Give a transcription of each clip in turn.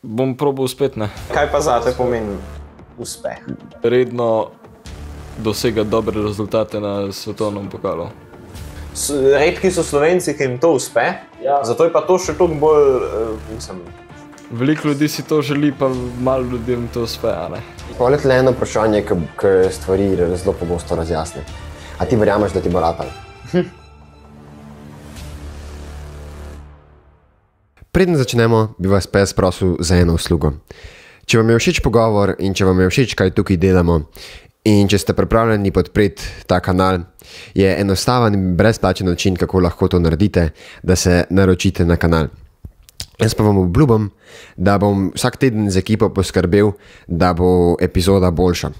Bom probal spet, ne. Kaj pa zate pomeni uspeh? Redno dosega dobre rezultate na svetovnem pokalu. Redki so Slovenci, ki jim to uspe, zato je pa to še toliko bolj, Veliko ljudi si to želi, pa malo ljudem to uspe, a ne. Poleg le eno vprašanje, ki stvari zelo pogosto razjasni. A ti verjameš, da ti bo ratalo? Preden začnemo, bi vas pes prosil za eno uslugo. Če vam je všeč pogovor in če vam je všeč, kaj tukaj delamo, in če ste pripravljeni podpreti ta kanal, je enostaven in brezplačen način, kako lahko to naredite, da se naročite na kanal. Jaz pa vam obljubim, da bom vsak teden z ekipo poskrbel, da bo epizoda boljša.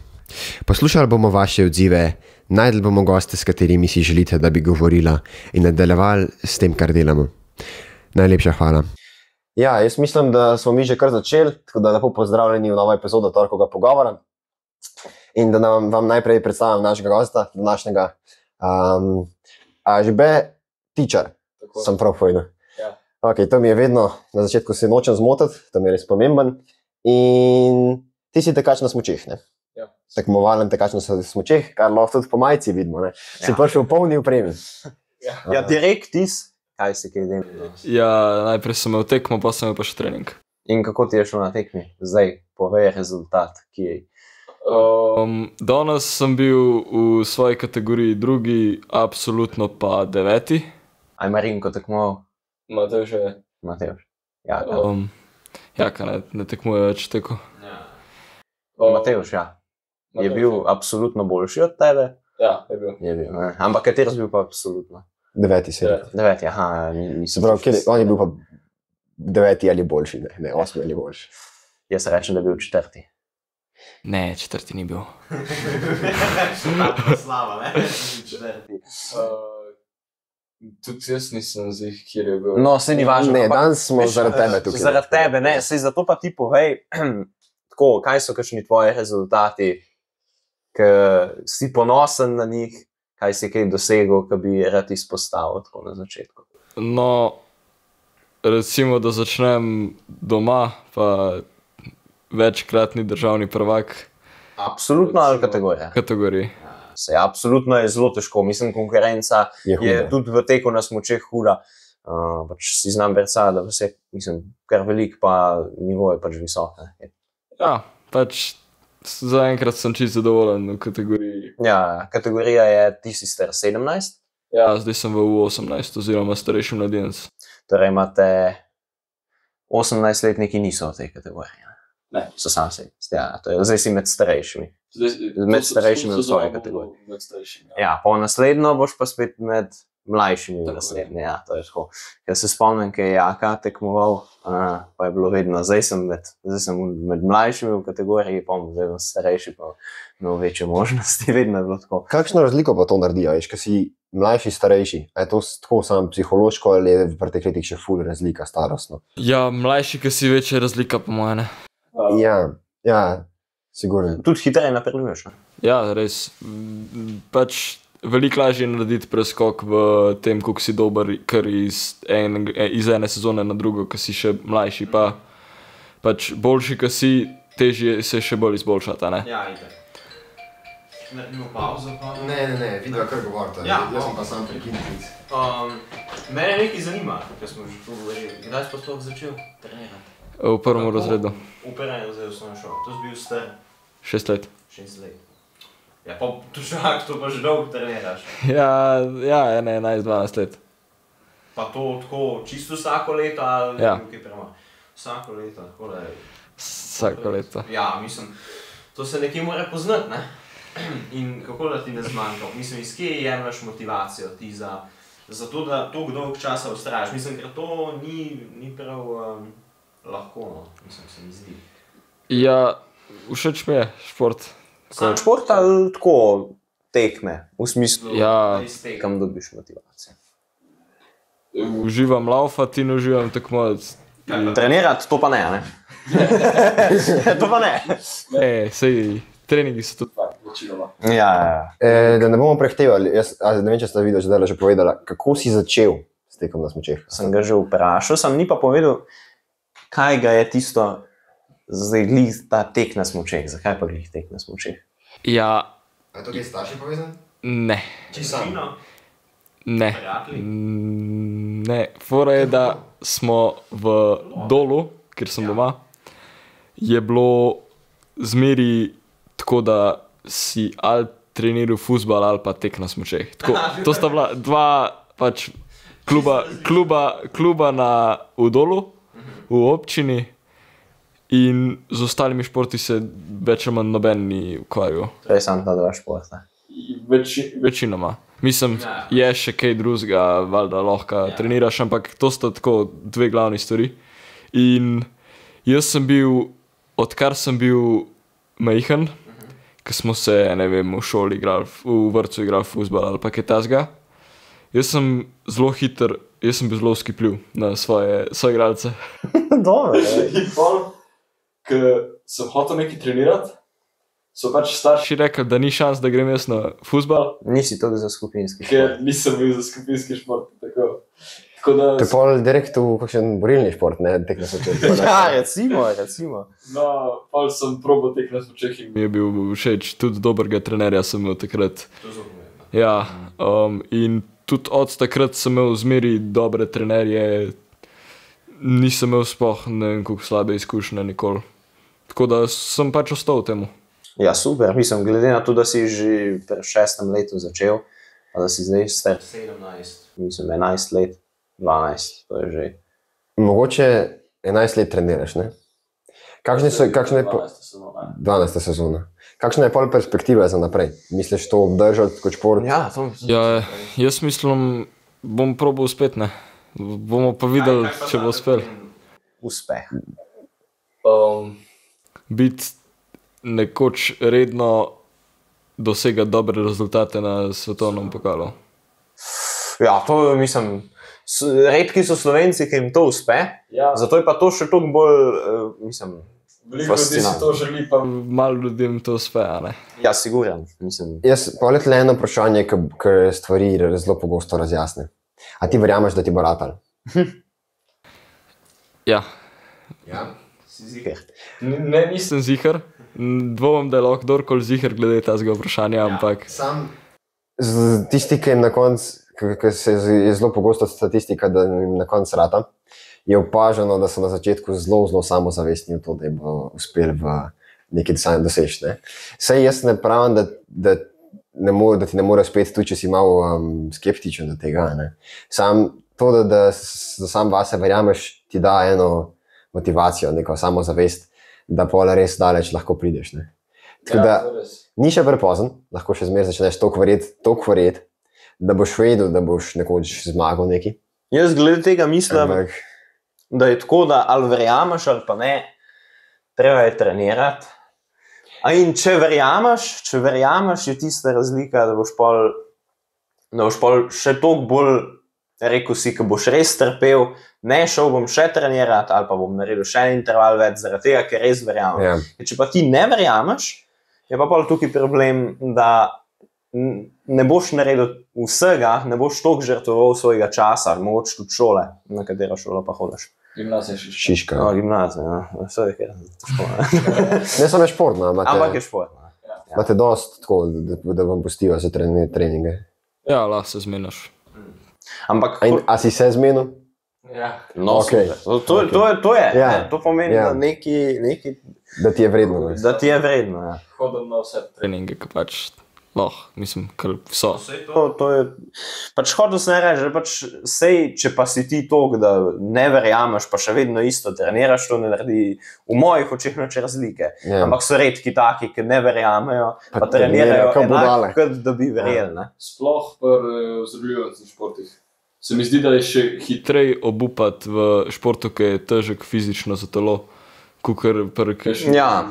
Poslušali bomo vaše odzive, najdli bomo goste, s katerimi si želite, da bi govorila, in nadaljevali s tem, kar delamo. Najlepša hvala. Ja, jaz mislim, da smo mi že kar začeli, tako da lepo pozdravljeni v novo epizodo Torkovega pogovora. In da vam najprej predstavljam našega gosta, današnjega Ažbe Tičar. Sem prav povedal. Ok, to mi je vedno, na začetku se nočem zmotiti, to mi je res pomemben. In ti si tekač na smučeh, ne? Ja. Tekmovalen tekač na smučeh, kar lahko tudi po majici vidimo, ne? Si prišel v polni opremi. Ja, direkt tis, kaj si kaj delal? Ja, najprej sem imel tekmo, pa sem imel pa še trening. In kako ti je šlo na tekmi? Zdaj, povej rezultat, ki je. Danes sem bil v svoji kategoriji drugi, absolutno pa 9. Aj Marinko tekmoval? Matevž je. Matevž. Ja, Jaka ne tekmuje več teko. Matevž, ja. Je bil absolutno boljši od tebe? Ja, je bil. Je bil, ne. Ampak kateri si bil pa absolutno? 9. si rekel. 9, aha. Se pravi, on je bil pa 9 ali boljši, ne 8 ali boljši. Jaz rečem, da je bil 4. Ne, 4 ni bil. Slava, ne? 4. Tudi jaz nisem zdaj, kjer je bil. No, se ni važno. Ne, danes smo zaradi tebe tukaj. Zaradi tebe, ne. Sej zato pa ti povej, tako, kaj so kakšni tvoji rezultati, ki si ponosen na njih, kaj si kaj dosegel, ki bi rad izpostavil tako na začetku. No, recimo, da začnem doma, pa večkratni državni prvak. Absolutno ali kategorija? Kategoriji. Sej, absolutno je zelo težko. Mislim, konkurenca je tudi v teku na smučeh huda. Pač si znam predstavljati, da vas je, mislim, kar velik, pa nivo je pač visok. Ja, pač zaenkrat sem čisto zadovoljen v kategoriji. Ja, kategorija je, ti si star 17? Ja, zdaj sem v U18 oziroma starejši mladinec. Torej imate 18-letniki niso v tej kategoriji. Ne. So sam se. Ja, zdaj si med starejšimi. Med starejšimi v svoji kategoriji. Med starejšimi, ja. Ja, po naslednjo boš pa spet med mlajšimi v naslednje. Ja, to je tako. Jaz se spomnim, kaj je Jaka tekmoval, pa je bilo vedno, zdaj sem med mlajšimi v kategoriji, pa zdaj sem starejši, pa imel večje možnosti, vedno je bilo tako. Kakšno razliko pa to naredijo, veš, ko si mlajši, starejši? A je to tako samo psihološko ali je v pretek letih še ful razlika starostno? Ja, mlajši, ki si večja razlika, po moje, ne. Ja, sigurno. Tudi hitreje napreduješ, ne? Ja, res. Pač veliko lažje je narediti preskok v tem, koliko si dober, kar iz ene sezone na drugo, ko si še mlajši, pa pač boljši, ko si, težje se še bolj izboljšati, ne? Ja, ide. Naredimo pauzo pa. Ne, vidva kar govorite. Ja, jaz sem pa sam prekiniti. Mene nekaj zanima, ker smo že tu govorili. Kdaj si pa sploh začel trenirati? V prvem razredu. V prvem razredu sem šel. To si bil star? 6 let. 6 let. Ja, pa tošak, to pa že dolgo treniraš. Ja, 11-12 let. Pa to tako čisto vsako leto ali ja. Kaj prema? Vsako leto, tako da je. Vsako leto. Ja, mislim, to se nekje mora poznati, ne? In kako da ti ne zmanjka? Mislim, iz kje jemlješ motivacijo ti za to, da toliko dolgo časa vztrajaš? Mislim, ker to ni prav lahko, no, mislim, se mi zdi. Ja, všeč mi je šport. Sam šport ali tako tekme? V smislu, da iz tekam dobiš motivacijo? Uživam laufati in uživam tekmovati. Trenirati, to pa ne, ne? To pa ne. Ne, sej treningi so tudi tak, večinoma. Ja. Da ne bomo prehtevali, ne vem, če ste video že povedala, kako si začel s tekom na smučeh? Sem ga že vprašal, sem ni pa povedal, kaj ga je tisto zdaj glih ta tek na smučeh. Zakaj pa glih tek na smučeh? Ja, A to je starši povezan? ne. Če sam. Ne. Ne, fora je, da smo v Dolu, kjer sem doma, je bilo zmeri tako, da si ali treniral fuzbal ali pa tek na smučeh. Tako, to sta bila dva pač kluba v Dolu, v občini in z ostalimi športi se več ali manj noben ni ukvarjal. To je samo ta dva športa. Večinoma. Mislim, je še kaj drugega, valjda lahko treniraš, ampak to sta tako dve glavni stvari. In jaz sem bil, odkar sem bil majhen, ko smo se, ne vem, v šoli igrali, v vrtcu igrali fuzbal ali pa kaj tasga, jaz sem bil zelo skipljiv na svoje soigralce. Dobro, In pol, ko sem hotel nekaj trenirati, so pač starši rekli, da ni šans, da grem jaz na fuzbal, nisi toliko za skupinski šport. ker nisem bil za skupinski šport. Tako da, To je pol direkt v kakšen borilni šport, ne, tek na smučeh. Ja, recimo. no, pol sem probal tek na smučeh in mi je bil všeč, tudi dobrega trenerja sem imel takrat. Ja, in tudi od takrat sem imel zmeri dobre trenerje, nisem imel sploh ne vem koliko slabe izkušnje nikoli. Tako da sem pač ostal temu. Ja, super, mislim, glede na to, da si že pri 6. letu začel, pa da si zdaj star 17, mislim, 11 let, 12, to je že. Mogoče 11 let treniraš, ne? Kakšna je 12. sezona? Kakšna je pol perspektiva za naprej? Misliš to obdržati kot šport? Ja, to Ja, jaz mislim, bom probal spet, ne. Bomo pa videli, če bo uspel. uspeh. Biti nekoč redno dosega dobre rezultate na svetovnem pokalu. Ja, to mislim, redki so Slovenci, ki jim to uspe, Ja. zato je pa to še toliko bolj, mislim, Veliko ljudi si fascinantno. to želi, pa malo ljudem to uspe, a ne. Ja, siguren, mislim. Jaz, pol je tle eno vprašanje, ki stvari zelo pogosto razjasne. A ti verjameš, da ti bo ratal? Ja. Ja. Si ziher. Ne, nisem ziher. Dvomim, da je lahko kdorkoli ziher glede tega vprašanja, ampak Tisti, ki jim na koncu, ki se je zelo pogosto statistika, da jim na koncu rata, je opaženo, da so na začetku zelo samozavestni v to, da jim bo uspel v neki doseči. Ne? Saj jaz ne pravim, da ti ne more uspeti tudi, če si malo skeptičen do tega. Ne? Sam to, da sam vase verjameš, ti da eno motivacijo, neko samozavest, da pol res daleč lahko prideš. Ne? Tako da ni še prepozen, lahko še zmeraj začneš toliko verjeti, da boš vedel, da boš nekoč zmagal neki. Jaz glede tega mislim, Ampak, da je tako, da ali verjameš ali pa ne, treba je trenirati. In če verjameš, je tista razlika, da boš pol še toliko bolj rekel si, ko boš res trpel, ne šel bom še trenirati ali pa bom naredil še en interval več zaradi tega, ker res verjamem. ja. Če pa ti ne verjameš, je pa pol tukaj problem, da ne boš naredil vsega, ne boš toliko žrtvoval svojega časa, mogoče tudi šole, na katero šolo pa hodiš. gimnazija še Šiška. No, gimnazija, ja. Vse je kaj škola. Ne samo je športno, Ampak je športna. imate dosti tako, da vam pustijo za treninge. Ja, lahko se zmeniš. Ampak A si se zmenil? Ja. no, Okej. to je. Ja. Ne, to pomeni, Ja. da neki, Da ti je vredno. Ne? da ti je vredno. Ja. Hodim na vse treninge, ki pač lahko, mislim, kar so. To je, pač hodil sem reči, da pač sej, če pa si ti tok, da ne verjameš, pa še vedno isto treniraš, to ne naredi v mojih očeh nič razlike. Ja. Ampak so redki taki, ki ne verjamejo, pa trenirajo trenirajo kot budale. enako, kot da bi verjeli. Ne? Sploh pri vzrljujočih športih. Se mi zdi, da je še hitreje obupati v športu, ki je težek fizično za telo, kot pri kakšnem Ja,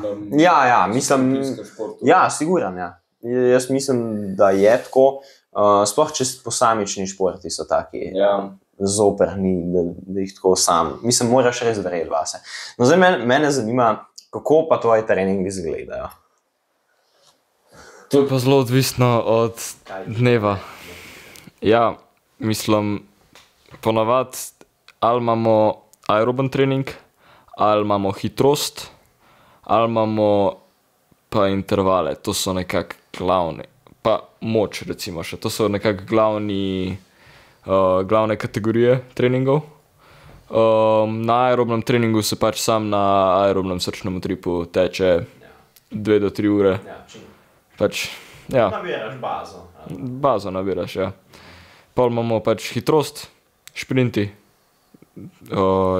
mislim, športu. ja, siguran, ja. Jaz mislim, da je tako, sploh če posamični športi so taki Ja. zoprni, da jih tako sam, mislim, moraš res verjeti vase. No, zdaj mene zanima, kako pa tvoji treningi izgledajo. To je pa zelo odvisno od dneva. Ja, mislim, ponavadi ali imamo aeroben trening, ali imamo hitrost, ali imamo pa intervale, to so nekako glavni, pa moč recimo še, to so nekako glavne kategorije treningov. Na aerobnem treningu se pač sam na aerobnem srčnem utripu teče 2 do 3 ure. Pač, ja. Nabiraš bazo. Bazo nabiraš, ja. Pol imamo pač hitrost, šprinti,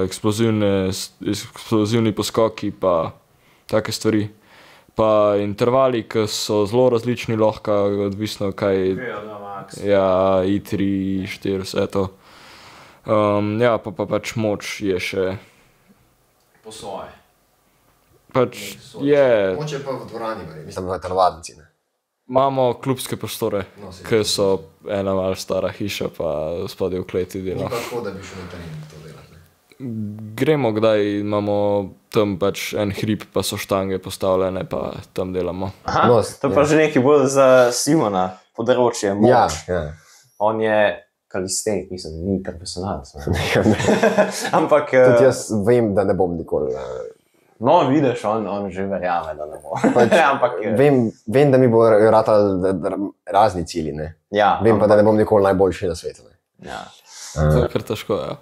eksplozivni poskoki pa take stvari. Pa intervali, ki so zelo različni, lahko odvisno kaj, ja, I3, I4, vse to. Ja, pa pač moč je še. Po svoje. Pač je. Moč je pa v dvorani, mislim, v telovadnici, ne? Imamo klubske prostore, ki so ena malo stara hiša, pa spodaj v kleti dela. Ni pa tako, da bi šel na trening to delati, ne? Gremo kdaj, imamo tam pač en hrib, pa so štange postavljene, pa tam delamo. Aha, to je pa že nekaj bolj za Simona, področje moč. Ja, ja. On je kalistenik, mislim, ni profesionalc. Ampak... Tudi jaz vem, da ne bom nikoli. No, vidiš, on že verjame, da ne bo. Ampak... Vem, da mi bo ratali razni cilji, ne? Ja, vem pa, da ne bom nikoli najboljši na svetu, ne? Ja. To je kar težko, ja.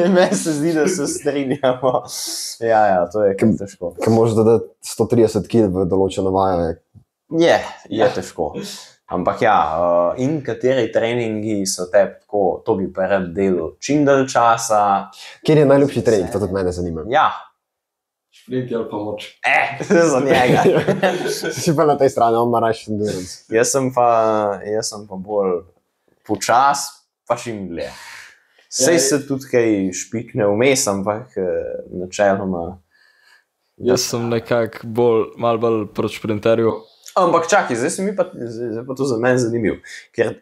Meni se zdi, da se strinjamo. Ja, to je kar težko. Ker moraš dodati 130 kg v določeno vajo. Je težko. Ampak ja, in kateri treningi so tebi tako, to bi pa rad delal čim dalj časa. Kjer je najljubši trening, to tudi mene zanima. Ja. Šprinti ali pa moč. Za njega. Si pa na tej strani, on ima rajši endurance. Jaz sem pa bolj počas, pa čim dlje. Sej se tudi kaj špikne vmes, ampak načeloma... Jaz sem nekako malo bolj proti šprinterju. Ampak čakaj, zdaj pa to za meni zanimiv. Ker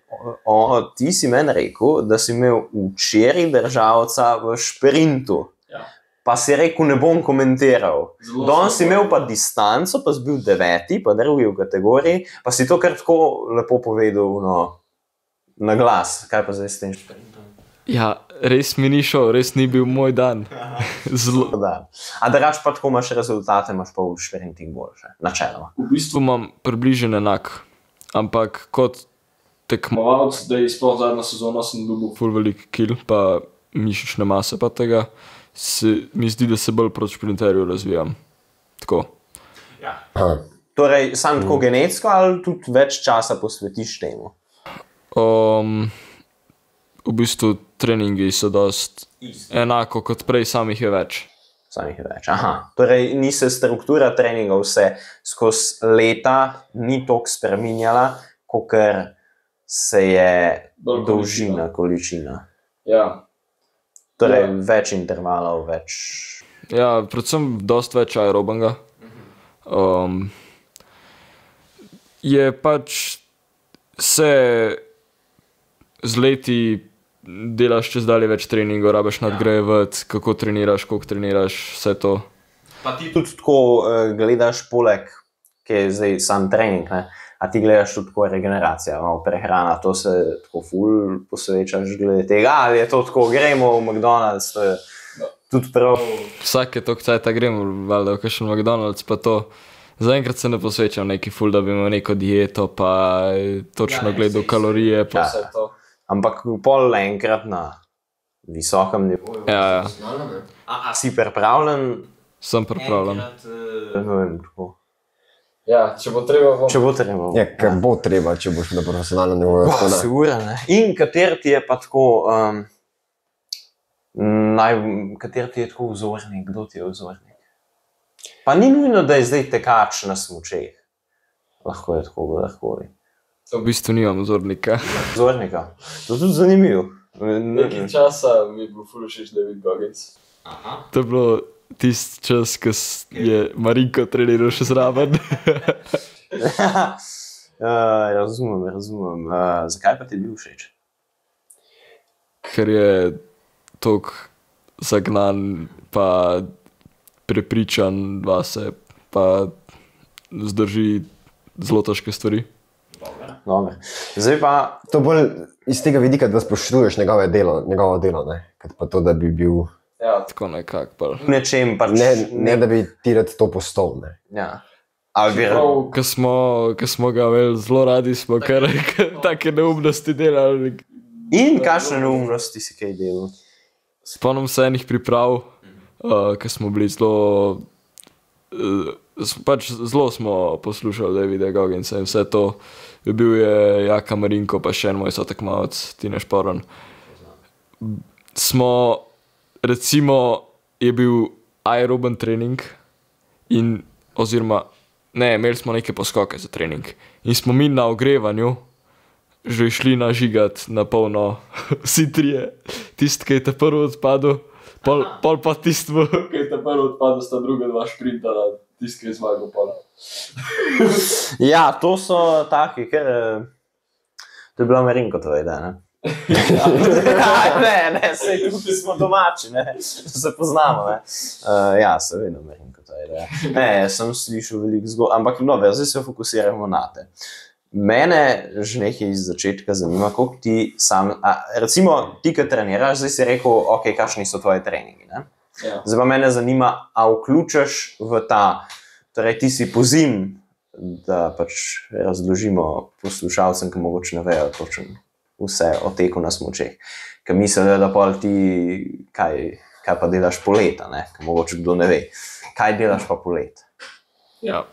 ti si meni rekel, da si imel včeraj državca v šprintu. Ja. Pa si rekel, ne bom komentiral. Danes si imel pa distanco, pa si bil 9, pa drugi v kategoriji, pa si to kar tako lepo povedal na glas. Kaj pa zdaj s tem šprintom? Ja, res mi ni šel, res ni bil moj dan. Zelo. A drugače pa tako imaš rezultate, imaš pa v šprintih boljše, načeloma. V bistvu imam približno enak, ampak kot tekmovalec, da je sploh zadnja sezona, sem dobil ful velik kil, pa mišične mase pa tega, mi zdi, da se bolj proti šprinterju razvijam. Tako. Ja. Torej, samo tako genetsko ali tudi več časa posvetiš temu? V bistvu treningi so dost enako kot prej, samih je več. Samih je več, aha. Torej, ni se struktura treningov se skozi leta ni toliko spreminjala, kakor se je dolžina, količina. Ja. Torej, več intervalov, več... Ja, predvsem dost več aerobnega. Je pač se z leti delaš čez dalje več treningov, rabiš nadgrajevati, kako treniraš, koliko treniraš, vse to. Pa ti tudi tako gledaš poleg, ki je zdaj sam trening, ne? A ti gledaš tudi tako regeneracija, prehrana, to se tako ful posvečaš glede tega, ali je to tako, gremo v McDonald's, to je tudi prav. Vsake toliko cajta gremo, valjda, v kakšen McDonald's, pa to. Zaenkrat se ne posvečam neki ful, da bi imel neko dieto, pa točno gledal kalorije, pa vse to. Ampak pol enkrat na visokem nivoju. Ja. A si pripravljen? Sem pripravljen. Ne vem, tako. Ja, če bo treba, bom. Če bo treba. Ja, ker bo treba, če boš na profesionalnem nivoju. Sigurno, ne. In kater ti je pa tako, kater ti je tako vzornik, kdo ti je vzornik? Pa ni nujno, da je zdaj tekač na smučeh. Lahko je tako, lahko je. V bistvu nimam vzornika. Vzornika? To je tudi zanimivo. Nekaj časa mi je bil ful všeč David Goggins. To je bilo tisti čas, ko je Marinko treniral še zraven. Razumem. Zakaj pa ti je bil všeč? Ker je toliko zagnan, pa prepričan vase, pa zdrži zelo težke stvari. Dobre. Zdaj pa... To bolj iz tega vidika, da spoštuješ njegovo delo, ne? Kot pa to, da bi bil Ja, tako nekako. Pa. Nečem pač... Ne da bi ti rad to postal, ne. Ja. Ali bi... Ko smo ga imeli zelo radi, smo kar take neumnosti delali. In kakšne neumnosti si kaj delal? Spomnim se enih priprav, ko smo bili zelo... Pač zelo smo poslušali Davida Gogginsa in vse to. Bil je Jaka Marinko, pa še en moj sotekmovalec, Tine Šporan. Recimo, je bil aeroben trening imeli smo neke poskoke za trening. In smo mi na ogrevanju že šli nažigat na polno vsi trije. Tisti, ki je te prvi odpadel, pol pa tisti, ki je te prvi odpadel, sta druga dva šprintala, tisti, ki je zmagal pol. Ja, to so taki, ker... To je bila Marinko tvoja ideja, ne? Ne, sej tukaj smo domači, ne, se poznamo, ne. Ja, seveda Marinko tvoja ideja. Ne, sem slišal veliko zgodb, ampak no, zdaj se fokusiramo na te. Mene že nekaj iz začetka zanima, koliko ti sam, recimo ti, ki treniraš, zdaj si rekel, ok, kakšni so tvoji treningi, ne? Ja. Zdaj pa mene zanima, a vključaš v ta, torej ti si pozim, da pač razložimo poslušalcem, ki mogoče ne vejo točno vse o teku na smučeh. Ker mislijo, da pol ti, kaj pa delaš poleta, ne? Ker mogoče kdo ne ve. Kaj delaš pa polet? Ja,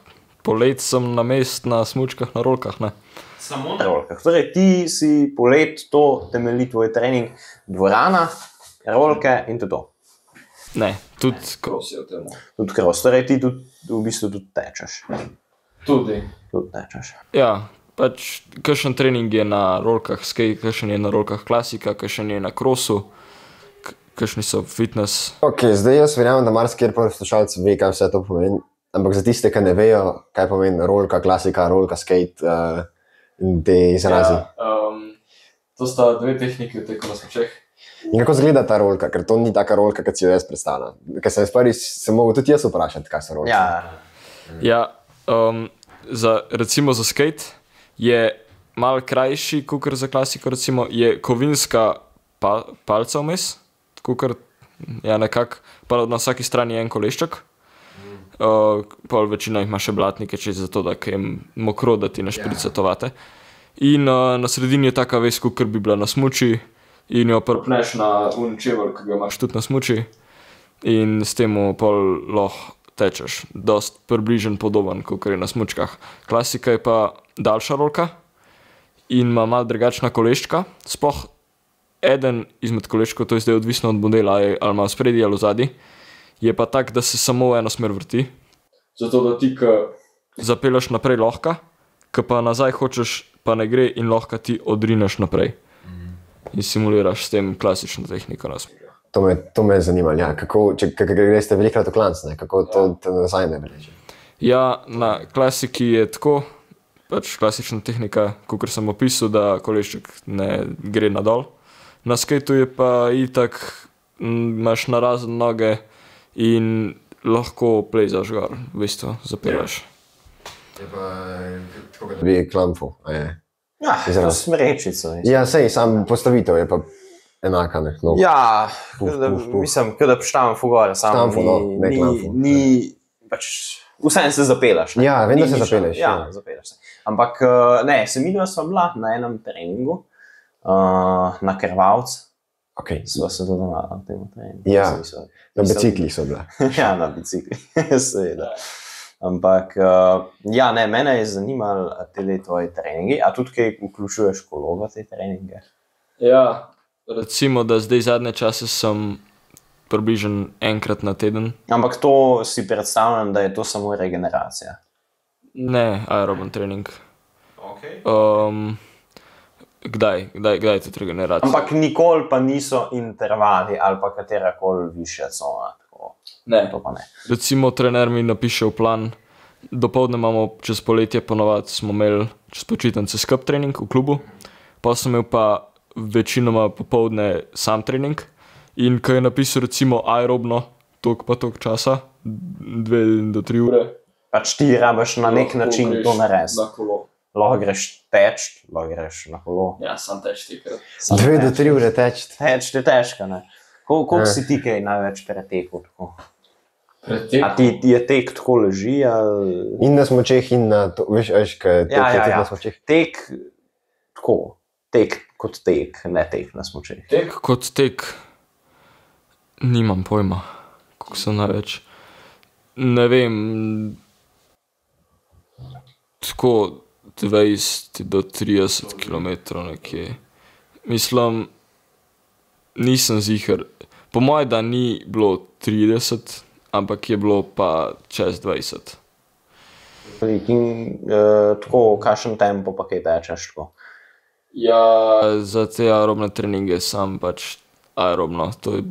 polet sem na mest na smučkah, na rolkah, ne. Samo na rolkah. Torej ti si polet, to temelji tvoj trening, dvorana, rolke in to. Ne, tudi cross je v tem. Tudi cross, torej ti tudi, v bistvu tudi tečeš. Tudi tečeš. Ja, pač kakšen trening je na rolkah skate, kakšen je na rolkah klasika, kakšen je na crossu, kakšni so fitness. Ok, zdaj jaz verjamem, da marsikjer poslušalec ve, kaj vse to pomeni, ampak za tiste, ki ne vejo, kaj pomeni rolka klasika, rolka skate in te izrazi. Ja, to sta dve tehniki v teku na smučeh. In kako izgleda ta rolka, ker to ni taka rolka, kot si jo jaz predstavljam. Ker sem mogel tudi jaz vprašati, kaj so rolke. Ja, recimo za skate je malo krajši, kakor za klasiko, recimo je kovinska palca vmes, kakor je nekako, pa na vsaki strani je en kolešček, pol večina ima še blatnike, če zato, da je mokro, da ti ne šprica tovate. In na sredini je taka vez, kakor bi bila na smuči, in jo prpneš na čevelj, ki ga imaš tudi na smuči, in s tem pol lahko tečeš. Dost približen podoben, kakor je na smučkah. Klasika je pa daljša rolka in ima malo drugačna koleščka. Sploh eden izmed koleščkov, to je zdaj odvisno od modela, ali ima spredi ali vzadi, je pa tak, da se samo v eno smer vrti. Zato, da ti, ki zapeleš naprej lahko, ki pa nazaj hočeš, pa ne gre in lahko ti odrineš naprej. In simuliraš s tem klasično tehniko na smučeh. To me je zanimalo, ja. Če greste velikrat v klanc, ne? Kako to nazaj ne vreče? Ja, na klasiki je tako, pač klasična tehnika, kakor sem opisal, da kolešček ne gre nadol. Na skateu je pa itak, imaš narazen noge in lahko plezaš gor, v bistvu, zapelaš. Je pa tako, da bi klamful, a je? Ja, smrečico. Ja, sej, sam postavitev je pa enaka, ne? No. Ja, mislim, da poštavim fugore, samo ne klamful. Pač, vsem se zapelaš. Ja, vem, da se zapeleš. Ja, zapelaš se. Ampak, ne, se midva sva bila na enem treningu, na Krvavc. Ok. Sva se tudi na tem treningu. Ja, na biciklih so bila. Ja, na biciklih, seveda. Ampak, ja, ne, mene je zanimalo te tvoje treningi, a tudi kaj vključuješ kolo v te treninge? Ja, recimo, da zdaj zadnje čase sem približno enkrat na teden. Ampak to si predstavljam, da je to samo regeneracija? Ne, aeroben trening. Ok. Kdaj je tudi regeneracija? Ampak nikoli pa niso intervali ali pa katerakoli višja cona. Ne. To pa ne. Recimo, trener mi napiše v plan, dopoldne imamo čez poletje, ponovadi smo imeli čez počitnice skup trening v klubu, pa sem imel pa večinoma popoldne sam trening in ko je napisal recimo aerobno, toliko pa toliko časa, 2 do 3 ure. Pač ti rabiš na nek način to narediti. Na kolo. Lahko greš teč, lahko greš na kolo. Ja, sam teč tikrat. 2 do 3 ure teč. Teč je težko, ne? Koliko si ti kaj največ pretekel? Tako? Pretek. A ti je tek tako leži? Ali... In na smočeh, in na to, veš, kaj tek je tudi na smočeh. Tek tako, tek kot tek, ne tek na smočeh. Tek kot tek. Nimam pojma, koliko sem največ. Ne vem, tako 20 do 30 km nekje. Mislim, nisem ziher. Po mojem, da ni bilo 30, ampak je bilo pa čez 20. In tako, kakšen tempo pa kaj tečeš tako? Ja, za te aerobne treninge sem pač aerobno, to je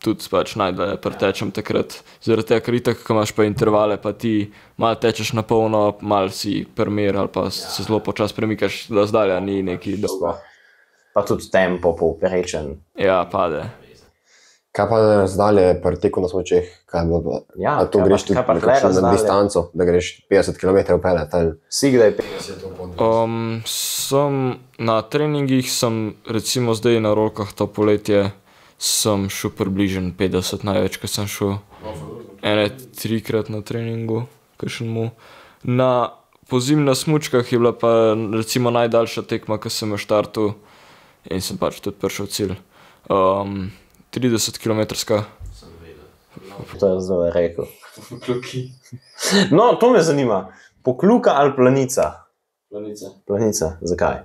tudi pač najdalje pretečem takrat. Zaradi tega, ker itak, ko imaš pa intervale, pa ti malo tečeš na polno, malo si primer ali pa se zelo počas premikaš, da zdalja ni neki dolgo. Pa tudi tempo povprečen. Ja, pade. Kaj pa razdalje pri teku na smočeh? Kaj bo pa? Ja, A to kaj greš pa- tudi kaj pa na tle kakšno razdalje? distanco, da greš 50 km pelet ali? Si kdaj 50? Sem na treningih, sem recimo zdaj na rolkah to poletje, sem šel približno 50 največ, ko sem šel. Ene 3-krat na treningu, kakšnemu. Na pozimi na smučkah je bila pa recimo najdaljša tekma, ko sem jo štartal in sem pač tudi prišel v cilj. 30 kilometrska. To je zdaj rekel. No, to me zanima. Pokluka ali planica? Planica, zakaj?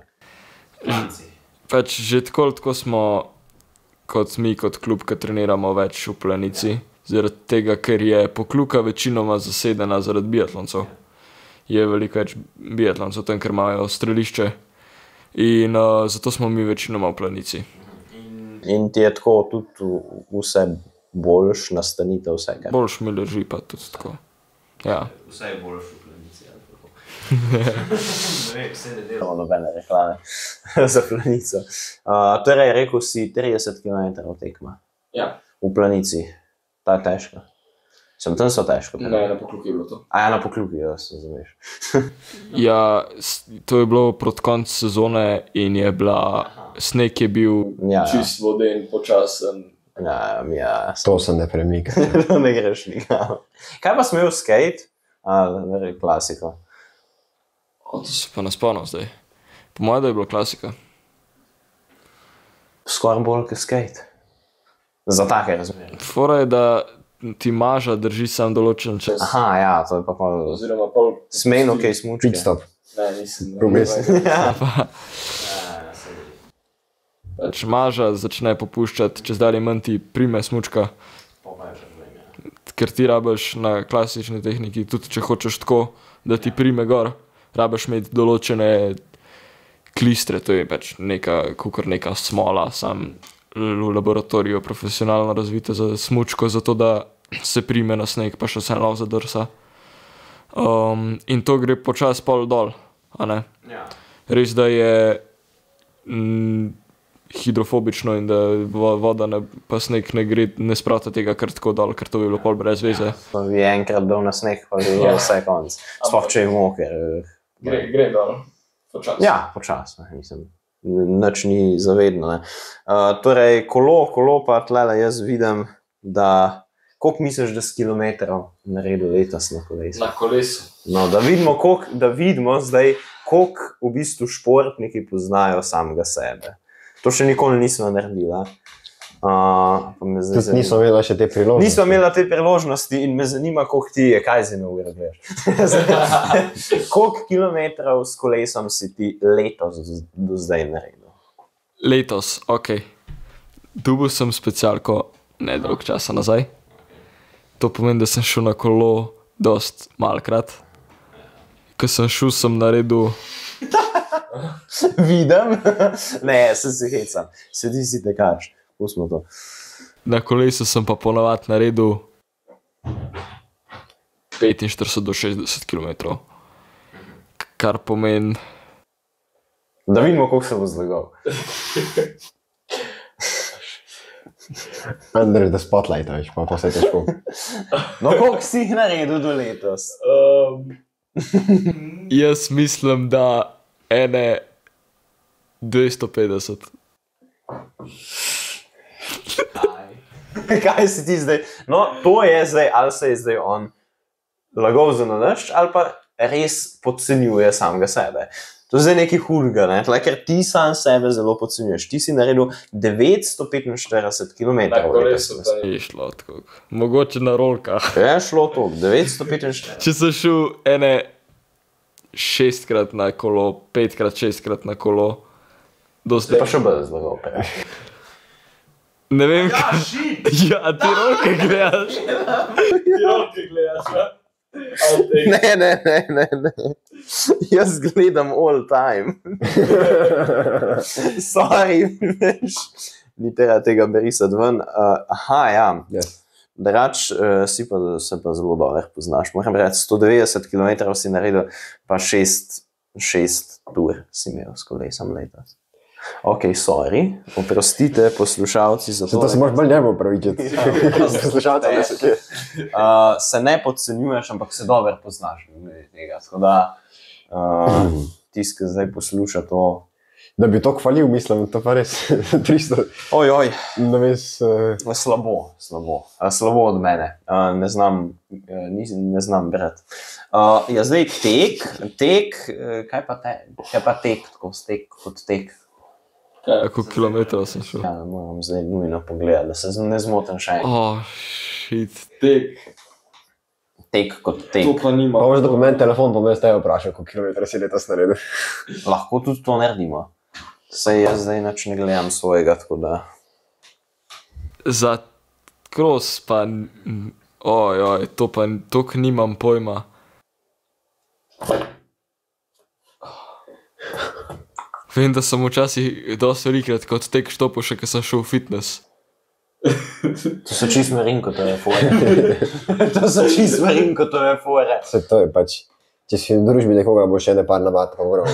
Pač že tako smo, kot mi, kot klub, ki treniramo več v planici, zaradi tega, ker je Pokljuka večinoma zasedena zaradi biatloncev. Je veliko več biatloncev tam, ker imajo strelišče in zato smo mi večinoma v planici. In ti je tako tudi vse boljš, nastanitev vsega. Boljš mi leži pa tudi tako. Ja. Vse je boljš v planici, ali kako. Ne vem, vse ne delo. Nobene reklame za planico. Torej, rekel si 30 km tekma Ja. v planici. Ta je težka. Tam so težko. Na Pokljuki je bilo to. A ja, na Pokljuki, se razumeš. Ja, to je bilo proti koncu sezone in je bila, sneg je bil Ja, čist voden, počasen. ja. To se ne premika. Ne greš nikam. Kaj pa smo imeli skate? Klasiko. To se pa ne spomnim zdaj. Po mojem, da je bila klasika. Skoraj bolj kot skate. Za take razmere. Fora je, da ti maža drži sam določen čas. Aha, ja, to je pa pol. Oziroma pol... Smejno, kaj smučke. Pit stop. Ne, nisem. Vmes. Ja. Pač maža začne popuščati, čez dalje manj ti prime smučka. Ker ti rabiš na klasični tehniki, tudi če hočeš tako, da ti prime gor, rabiš imeti določene klistre, to je pač kakor neka smola, sam v laboratoriju profesionalno razvita za smučko, zato da se prime na sneg, pa še vse lov zadrsa. In to gre počas pol dol, a ne? Ja. Res, da je hidrofobično in da voda pa sneg ne gre, ne sprata tega kar tako dol, ker to bi bilo pol brez veze. Pa bi enkrat bil na sneg, pa bi bilo vse konc. Sploh če je moker. Gre dol, počas. Ja, počasno, mislim. Nič ni zavedno. Ne. Torej, kolo pa tlele jaz vidim, da koliko misliš, da s kilometrov naredil letos na kolesu? Na kolesu. No, da vidimo zdaj, koliko v bistvu športniki poznajo samega sebe. To še nikoli nismo naredili. Tudi nismo imeli še te priložnosti. Nismo imeli te priložnosti in me zanima, koliko ti je, kaj si na uro greš. Koliko kilometrov s kolesom si ti letos do zdaj naredil? Letos, ok. Dobil sem specialko nedolgo časa nazaj. To pomeni, da sem šel na kolo dost malkrat. Ko sem šel, sem naredil... Vidim? Ne, se hecam. Sedi si tekač. Pustimo to. Na kolesu sem pa ponavadi naredil 45 do 60 km. Kar pomeni... Da vidimo, koliko se bo zlagal. Under the spotlight, veš, pa vse težko. No, koliko si jih naredil do letos? Jaz mislim, da ene 250. Kaj si ti zdaj? No, to je zdaj, ali se je zdaj on lagal za nalašč, ali pa res podcenjuje samega sebe. To je zdaj nekaj hudega, ne? Tle, ker ti sam sebe zelo podcenjuješ. Ti si naredil 945 km. Na kolesu pa ni šlo tako. Mogoče na rolkah. Je šlo to, 945. Če sem šel ene 6-krat na kolo, 5-krat, 6-krat na kolo, dosti. Pa še bolj zlagal prej. Ne vem, ja, ti rolke gledaš. Ti rolke gledaš, ja. Ne. Jaz gledam all time. Sorry, veš. Ni tega berisati ven. Aha, ja. Drač si pa se pa zelo dobro poznaš. Moram reči, 190 km si naredil, pa 6 tur si imel s kolesom letos. Ok, sorry, oprostite poslušalci za to. To se moraš bolj njemu opravičiti. Poslušalci ne se kje. Se ne podcenjuješ, ampak se dobro poznaš tega. Tako da tisti, ki zdaj posluša to. Da bi to hvalil, mislim, to pa res 300. Ojoj, Slabo. slabo od mene. Ne znam brati. Ja, zdaj tek, kaj pa tek, tako stek kot tek. Koliko kilometrov sem šel? Ja, moram zdaj nujno pogledati, da se ne zmotim še enkrat. Shit, tek. Tek kot tek. To pa nima. Pa možeš dokument telefon, pa me s tebe vprašal, koliko kilometrov si letos naredil. Lahko tudi to naredimo. Saj jaz zdaj nič ne gledam svojega, tako da. Za cross pa, ojoj, to pa, tok nimam pojma. Vem, da sem včasih dosti velikrat kot tek štopil, še ko sem šel v fitness. To so čist marinko, to je fore. Se to je pač, če si v družbi nekoga, bo še ene par navad povrlo.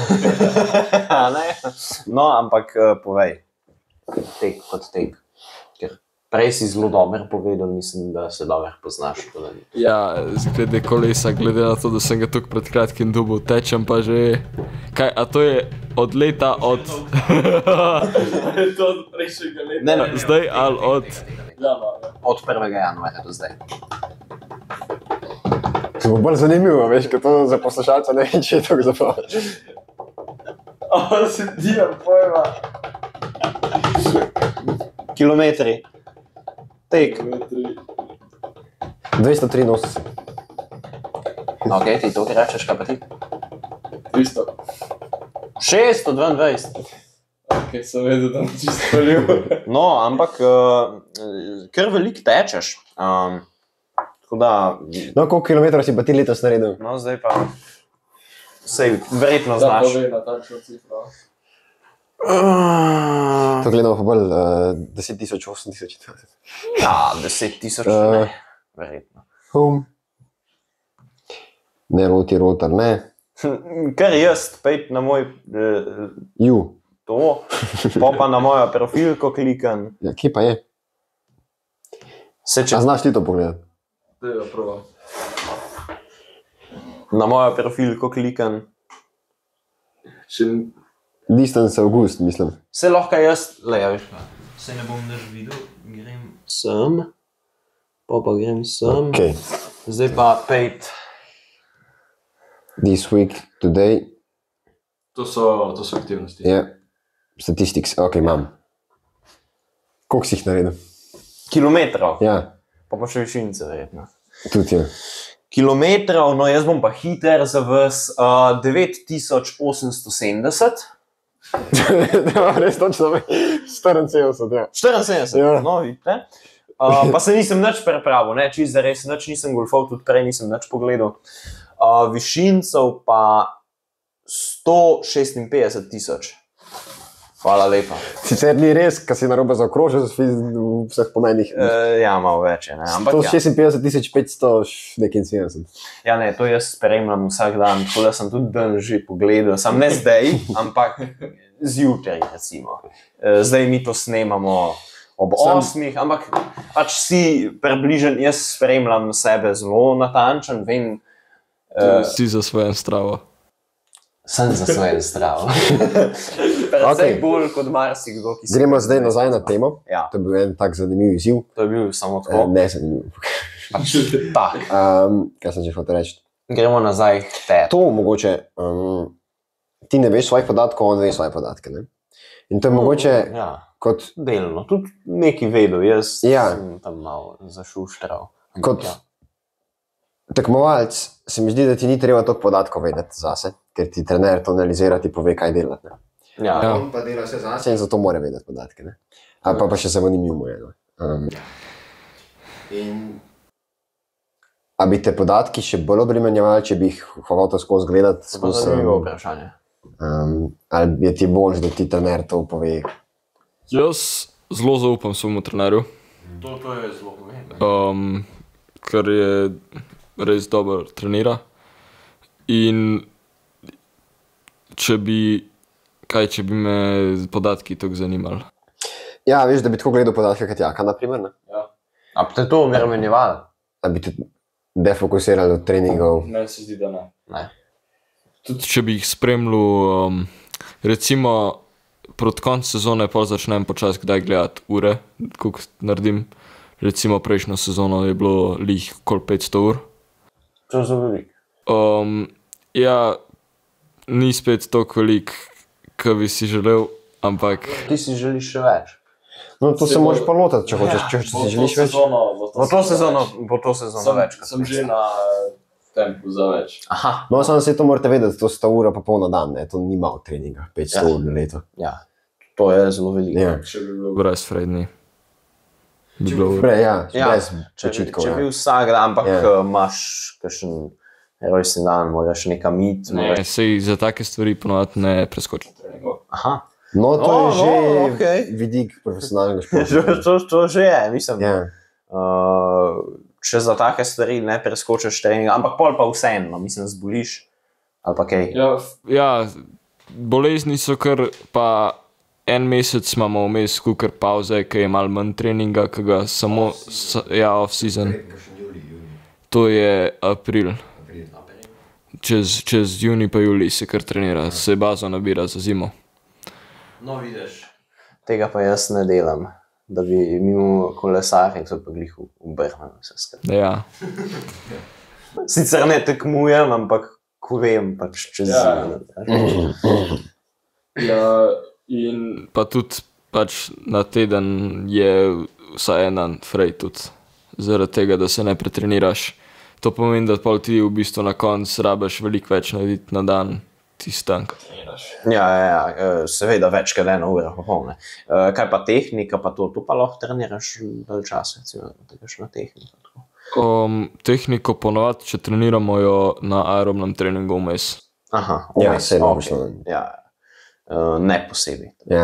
No, ampak povej, tek kot tek. Ker prej si zelo dobro povedal, mislim, da se dobro poznaš. Ja, glede kolesa, glede na to, da sem ga tukaj pred kratkim dobil, tečem pa že. Kaj, a to je od leta od... Je to od prejšnjega leta? Ne, zdaj ali od... Od 1. januarja do zdaj. To bo bolj zanimivo, veš, ker to za poslušalca ne vem, če je tako zabavno. Se dijem pojma. Kilometri. Tek. 283. Ok, ti to rečeš, kaj pa ti? 300. 622. Ok, sem vedel, da bom čisto palil. No, ampak kar veliko tečeš. Tako da... No, koliko kilometrov si pa ti letos naredil? No, zdaj pa... Sej, verjetno znaš. Da, povej natančno cifro. To gledamo pa bolj 10.000, 8.000. Ja, 10.000 ne, verjetno. Ne, rotor, ne. Kar jaz, pejt na moj to, pa na mojo profilko klikam. Ja, kje pa je? A znaš ti to pogledati? Da jo probam. Na mojo profilko klikam. Distance August, mislim. Se lahko jaz, ja, veš pa. Se ne bom nič videl, grem sem. Pa grem sem. Ok. Zdaj pa pejt. This week, today. To so aktivnosti. Ja. Statistics, ok, imam. Koliko si jih naredil? Kilometrov? Ja. Pa še višinice, verjetno. Tudi je. Kilometrov, no jaz bom pa hiter za vas, 9870. Res točno, 74, ja. 74, ja. No vidite. Pa se nisem nič prepravil, ne, čisto res, nič nisem golfal, tudi prej nisem nič pogledal. Višincev pa 156.000. Hvala lepa. Sicer ni res, kaj si narobe zaokrožil v vseh pomenih. Ja, malo več je, ne. 156.500 nekinsijensen. Ja, ne, to jaz spremljam vsak dan, tako da sem tudi dan že pogledal. Sam ne zdaj, ampak zjutraj, recimo. Zdaj mi to snemamo ob 8, ampak pač si približen, jaz spremljam sebe zelo natančen, vem... Si za svojem stravo. Sem za svojem stravo. Predvsej Okej. bolj kot marsikdo, ki se... Gremo zdaj nazaj na temo. Ja, To je bil en tak zanimiv izziv. to je bil samo tako. Ne zanimiv. Pač tak. Kaj sem že hotel reči? Gremo nazaj k tebi. To mogoče, ti ne veš svojih podatkov, on ve svoje podatke. Ne? In to je mogoče Ja, kot, delno. Tudi nekaj vedel, jaz Ja. sem tam malo zašuštral. kot Ja. tekmovalec, se mi zdi, da ti ni treba toliko podatkov vedeti zase, ker ti trener to analizira, ti pove, kaj delati. Ne? Ja. Ja. On pa dela vse zase in zato mora vedeti podatke. Ne? Ali pa še zanimivo mu je. No? A bi te podatki še bolj obremenjevali, če bi jih hotel skozi gledati? To je zanimivo vprašanje. Ali je ti bolj, da ti trener to pove? Jaz zelo zaupam svojemu trenerju, To je zelo pomembno. ker je res dobro trenira. In če bi me podatki tako zanimali. Ja, veš, da bi tako gledal podatke kot Jaka, naprimer, ne? A bi te to obremenjevalo? Da bi te defokusirali od treningov. Meni se zdi, da ne. Ne. Tudi če bi jih spremljal, recimo proti koncu sezone, pol začnem počasi kdaj gledati ure, koliko naredim. Recimo prejšnjo sezono je bilo lih okoli 500 ur. To je zelo veliko. Ja, ni spet toliko velik, kot bi si želel, ampak... Ti si želiš še več. No, to se moraš pa lotati, če hočeš, če si želiš več. Bo to sezono več. Sem že na tempu za več. Aha, No, samo se to morate vedeti, to 100 ura pa pol na dan, ne? To ni malo treninga, 500 ur na leto. ja. To je zelo veliko. Ja. Če bi bilo brez Fredni. Bi bilo Ja, Ja, brez če počitkov. bi Ja. vsak dan, ampak Ja. imaš kakšen rojstni dan, moraš nekam iti. Ne, sej za take stvari ponovadi ne preskočim treningov. Aha, No, to je že okej. vidik profesionalnega športa. to že je, mislim. Ja. Če za take stvari ne preskočiš treninga, ampak pol pa vseeno, mislim, zboliš ali pa kaj. Ja, bolezni so kar, pa en mesec imamo vmes kukar pauze, ki je malo manj treninga, ki ga samo, off-season. To je april. Čez junij pa julij se kar trenira, se baza nabira za zimo. No, vidiš. Tega pa jaz ne delam, da bi mimo kolesarjev, to pa glih obrnjeno vse skupaj. Ja. Sicer ne tekmujem, ampak ko vem, pač čez zimo. Ja, in pa tudi pač na teden je vsaj en dan frej tudi, zaradi tega, da se ne pretreniraš. To pomeni, da pol ti v bistvu na koncu rabiš veliko več narediti na dan, tisti dan, ko treniraš. Ja, seveda več kot eno uro popolne. Kaj pa tehnika, pa to pa lahko treniraš dalj časa, recimo, da greš na tehniko. Tehniko ponovadi, če treniramo jo na aerobnem treningu vmes. Aha, Ja, vmes, saj logično. okej, ja. Ne posebej. Ja.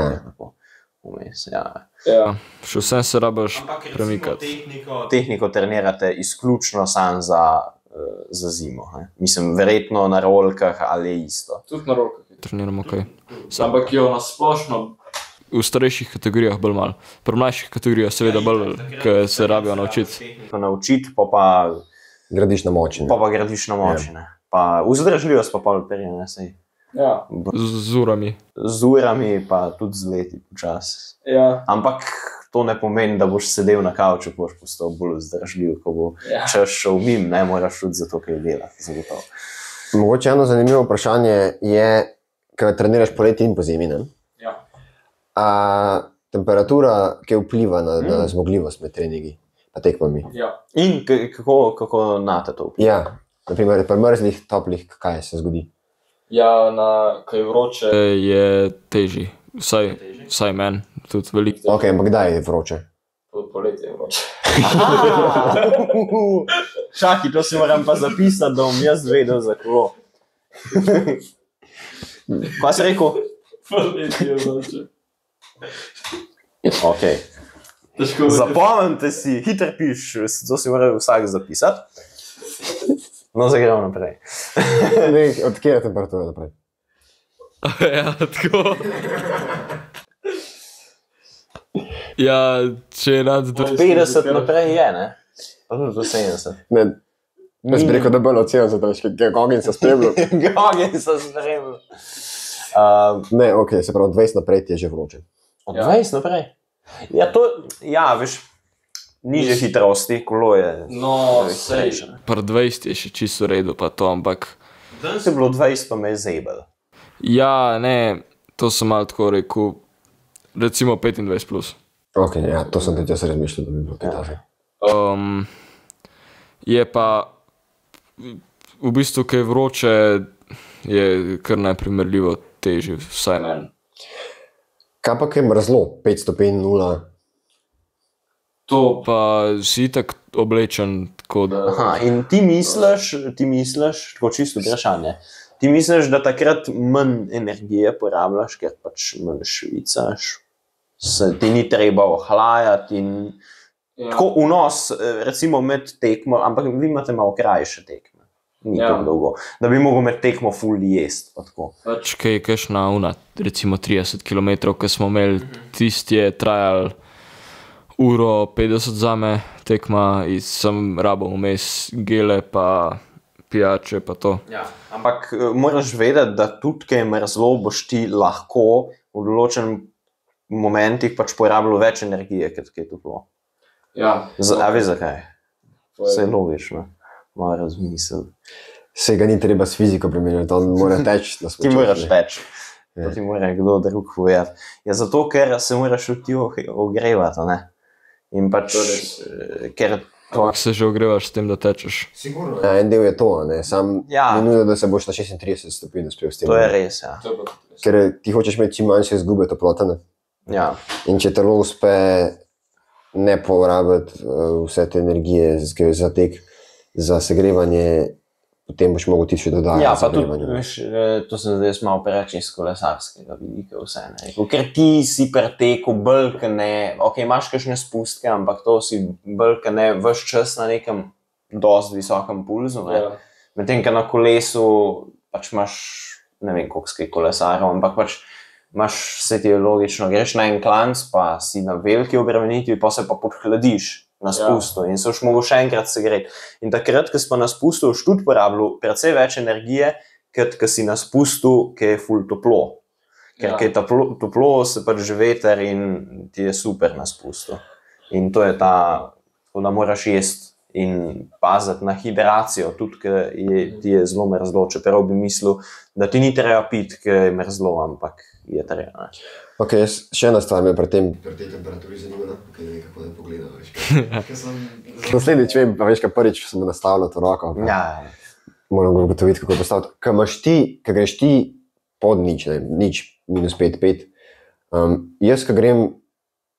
Vmes, ja. Ja, še vsem se rabiš Ampak recimo premikati. Tehniko trenirate izključno sam za zimo. Ne? Mislim, verjetno na rolkah ali je isto. Tudi na rokah treniramo kaj. Ampak jo na splošno v starejših kategorijah bolj malo. Pri mlajših kategorijah seveda bolj, ker se rabijo naučiti. Naučiti, pa Gradiš na moči. ne. gradiš na moči. Ne? Pa vzdržljivost pa pol perje, sej. Ja. Z urami. Z urami pa tudi z leti počasi. Ja. Ampak to ne pomeni, da boš sedel na kavču, boš postal bolj vzdržljiv, ko bo čas šel mimo, ne moraš tudi zato kaj delati. Zagotovo. Mogoče eno zanimivo vprašanje je, kaj treniraš poleti in pozimi, ne? Ja. Temperatura, ki vpliva na zmogljivost med treningi pa tekmami. Ja. In kako nate to vpliva? Ja, naprimer pri mrzlih, toplih, kaj se zgodi? Ja, kaj vroče je težji. Vsaj meni, tudi veliko. Ok, ampak kdaj je vroče? Poletje je vroče. Čaki, to si moram pa zapisati, da bom jaz vedel za kogo. Kaj si rekel? Poletje je vroče. Ok. Zapomnite si, hitro piš, to si mora vsak zapisati. No, zdaj gremo naprej. Od kje je temperatura naprej? Ja, tako. Ja, če je nad 50 naprej je, ne? Pa tudi do 70. Ne, jaz bi rekel, da bolj od 70, ker Gogin se spremljal. Gogen se spremljal. Ne, ok, se pravi, 20 naprej ti je že vroče. Od 20 naprej. Ja, veš, niže hitrosti, kolo je. No, hitrejše. Pri 20 je še čisto v redu, pa to, ampak Danes je bilo 20, pa me je zebel. ja, ne, to sem malo tako rekel, recimo 25 plus. Ok, ja, to sem tudi jaz razmišljal, da bi bilo kaj takega. Je pa v bistvu, kaj je vroče, je kar neprimerljivo težje, vsaj meni. Kaj pa kaj mrzlo, 5 stopinj, 0? To pa si itak oblečen, tako da... Aha, in ti misliš, tako čisto vprašanje, ti misliš, da takrat manj energije porabljaš, ker pač manj švicaš, se ti ni treba ohlajati in tako vnos, recimo med tekmo, ampak vi imate malo krajše tekme, ni tako dolgo, da bi mogel med tekmo ful jest, pa tako. Pač kaj je kakšna una, recimo 30 km, ko smo imeli, tisti je trajal 1:50 zame tekma in sem rabal vmes gele pa pijače pa to. Ja. Ampak moraš vedeti, da tudi, kaj je mrzlo, boš ti lahko v določenem momentih pač porabljal več energije, kot je toplo. Ja. A veš zakaj? Vse je logično, malo razmisliti. Se ga ni treba s fiziko primerjati, on mora teči na Ti smučanju. moraš teči. To ti mora kdo drug povedati. Ja, zato, ker se moraš ti ogrevati, ne? In pač, ker to... Ampak se že ogrevaš s tem, da tečeš. Sigurno. Ja, en del je to, ne, sam Ja. ni nujno, da se boš na 36 stopinj uspel s tem. To je res, ja. Ker ti hočeš imeti čim manjše izgube toplote, ne? Ja, In če telo uspe ne porabiti vse te energije za tek, za segrevanje, potem boš mogel ti še dodajati ja pa tudi, segrevanje. veš, to sem zdaj malo preveč iz kolesarskega vidika vse, ne rekel. Ker ti si pretekel bolj, ke ne, ok, imaš kakšne spustke, ampak to si bolj, ke ne, ves čas na nekem dosti visokem pulzu, ne. Medtem, ke na kolesu pač imaš, ne vem, koliko skaj kolesarov, ampak pač imaš, vse ti je logično, greš na en klanc, pa si na veliki obremenitvi, pa se pa podhladiš na spustu in se boš mogel še enkrat segreti. In takrat, ko si pa na spustu, boš tudi porabljal precej več energije, kot ko si na spustu, ki je ful toplo. Ker ko je toplo, se pač že veter in ti je super na spustu. In to je ta, tako da moraš jesti in paziti na hidracijo, tudi ko ti je zelo mrzlo, čeprav bi mislil, da ti ni treba piti, ko je mrzlo, ampak je treba. Ok, še ena stvar me pri tem. Pri tej temperaturi zanima, kaj ne vem, kako da pogledam, veš. Ker sem... Naslednjič vem, pa veš, kaj prvič sem nastavljal to roko. Ja, Moram ugotoviti, kako postaviti. Ko greš ti pod nič, ne, nič, -5,5. Jaz, ko grem